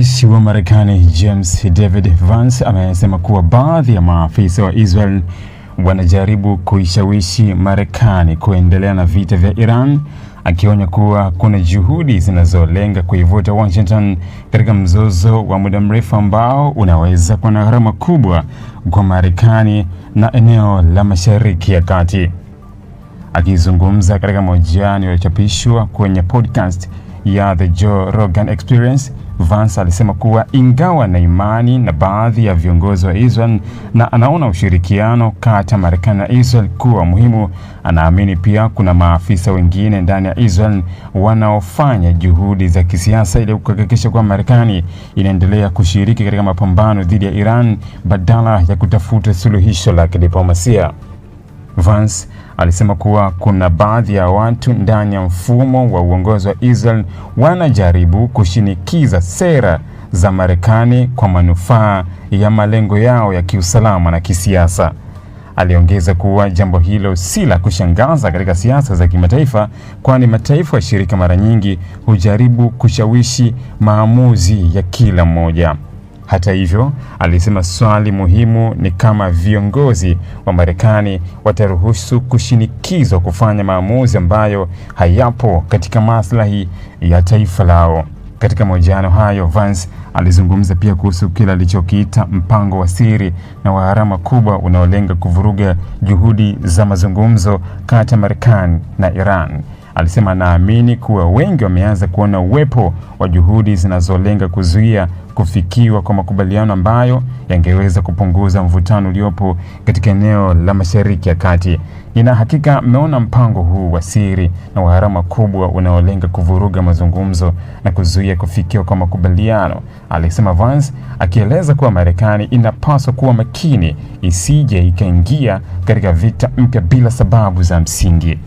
Rais wa Marekani James David Vance amesema kuwa baadhi ya maafisa wa Israel wanajaribu kuishawishi Marekani kuendelea na vita vya Iran, akionya kuwa kuna juhudi zinazolenga kuivuta Washington katika mzozo wa muda mrefu ambao unaweza kuwa na gharama kubwa kwa Marekani na eneo la Mashariki ya Kati. Akizungumza katika mahojiano yaliyochapishwa kwenye podcast ya The Joe Rogan Experience, Vance alisema kuwa ingawa na imani na baadhi ya viongozi wa Israel na anaona ushirikiano kati ya Marekani na Israel kuwa muhimu, anaamini pia kuna maafisa wengine ndani ya Israel wanaofanya juhudi za kisiasa ili kuhakikisha kuwa Marekani inaendelea kushiriki katika mapambano dhidi ya Iran badala ya kutafuta suluhisho la kidiplomasia. Vance alisema kuwa kuna baadhi ya watu ndani ya mfumo wa uongozi wa Israel wanajaribu kushinikiza sera za Marekani kwa manufaa ya malengo yao ya kiusalama na kisiasa. Aliongeza kuwa jambo hilo si la kushangaza katika siasa za kimataifa, kwani mataifa ya shirika mara nyingi hujaribu kushawishi maamuzi ya kila mmoja. Hata hivyo, alisema swali muhimu ni kama viongozi wa Marekani wataruhusu kushinikizwa kufanya maamuzi ambayo hayapo katika maslahi ya taifa lao. Katika mahojiano hayo, Vance alizungumza pia kuhusu kile alichokiita mpango wa siri na wa gharama kubwa unaolenga kuvuruga juhudi za mazungumzo kati ya Marekani na Iran. Alisema anaamini kuwa wengi wameanza kuona uwepo wa juhudi zinazolenga kuzuia kufikiwa kwa makubaliano ambayo yangeweza kupunguza mvutano uliopo katika eneo la Mashariki ya Kati. Nina hakika mmeona mpango huu wa siri na wa gharama kubwa unaolenga kuvuruga mazungumzo na kuzuia kufikiwa kwa makubaliano, alisema Vance, akieleza kuwa Marekani inapaswa kuwa makini isije ikaingia katika vita mpya bila sababu za msingi.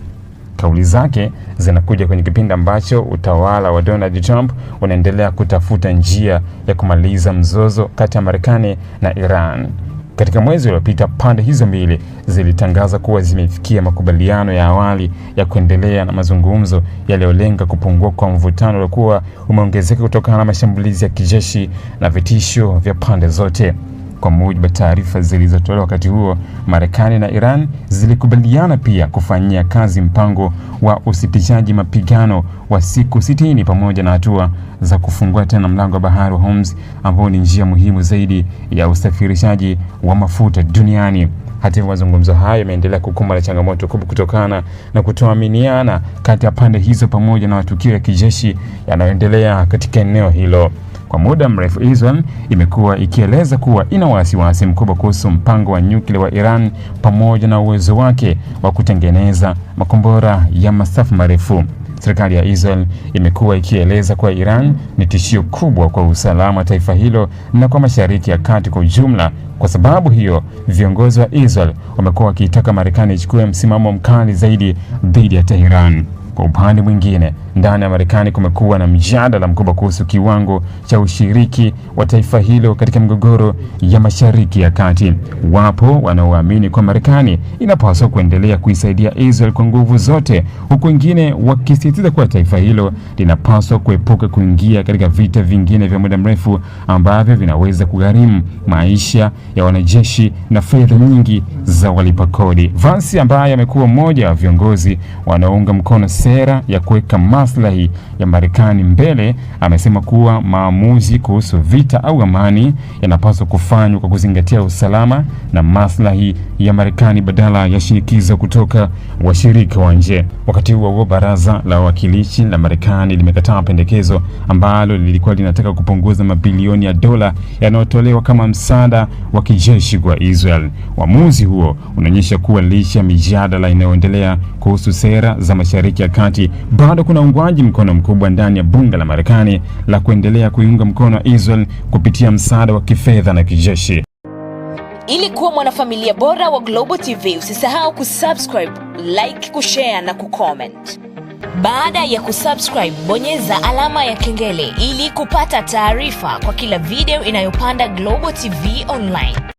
Kauli zake zinakuja kwenye kipindi ambacho utawala wa Donald Trump unaendelea kutafuta njia ya kumaliza mzozo kati ya Marekani na Iran. Katika mwezi uliopita, pande hizo mbili zilitangaza kuwa zimefikia makubaliano ya awali ya kuendelea na mazungumzo yaliyolenga kupungua kwa mvutano uliokuwa umeongezeka kutokana na mashambulizi ya kijeshi na vitisho vya pande zote. Kwa mujibu wa taarifa zilizotolewa wakati huo, Marekani na Iran zilikubaliana pia kufanyia kazi mpango wa usitishaji mapigano wa siku 60 pamoja na hatua za kufungua tena mlango wa bahari wa Hormuz, ambao ni njia muhimu zaidi ya usafirishaji wa mafuta duniani. Hata hivyo, mazungumzo hayo yameendelea kukumbwa na changamoto kubwa kutokana na kutoaminiana kati ya pande hizo pamoja na matukio ya kijeshi yanayoendelea katika eneo hilo. Kwa muda mrefu, Israel imekuwa ikieleza kuwa ina wasiwasi mkubwa kuhusu mpango wa nyuklia wa Iran pamoja na uwezo wake wa kutengeneza makombora ya masafa marefu. Serikali ya Israel imekuwa ikieleza kuwa Iran ni tishio kubwa kwa usalama wa taifa hilo na kwa Mashariki ya Kati kwa ujumla. Kwa sababu hiyo, viongozi wa Israel wamekuwa wakiitaka Marekani ichukue msimamo mkali zaidi dhidi ya Tehran. Kwa upande mwingine, ndani ya Marekani kumekuwa na mjadala mkubwa kuhusu kiwango cha ushiriki wa taifa hilo katika mgogoro ya Mashariki ya Kati. Wapo wanaoamini kwa Marekani inapaswa kuendelea kuisaidia Israel kwa nguvu zote, huku wengine wakisisitiza kuwa taifa hilo linapaswa kuepuka kuingia katika vita vingine vya muda mrefu ambavyo vinaweza kugharimu maisha ya wanajeshi na fedha nyingi za walipa kodi. Vance, ambaye amekuwa mmoja wa viongozi wanaounga mkono sera ya kuweka maslahi ya Marekani mbele, amesema kuwa maamuzi kuhusu vita au amani yanapaswa kufanywa kwa kuzingatia usalama na maslahi ya Marekani badala ya shinikizo kutoka washirika wa nje. Wakati huo, baraza la wawakilishi la Marekani limekataa pendekezo ambalo lilikuwa linataka kupunguza mabilioni ya dola yanayotolewa kama msaada wa kijeshi kwa Israel. Uamuzi huo unaonyesha kuwa licha ya mijadala inayoendelea kuhusu sera za Mashariki ya Kati, bado kuna uungwaji mkono mkubwa ndani ya bunge la Marekani la kuendelea kuiunga mkono Israel kupitia msaada wa kifedha na kijeshi. Ili kuwa mwanafamilia bora wa Global TV, usisahau kusubscribe, like, kushare na kucomment. Baada ya kusubscribe, bonyeza alama ya kengele ili kupata taarifa kwa kila video inayopanda Global TV Online.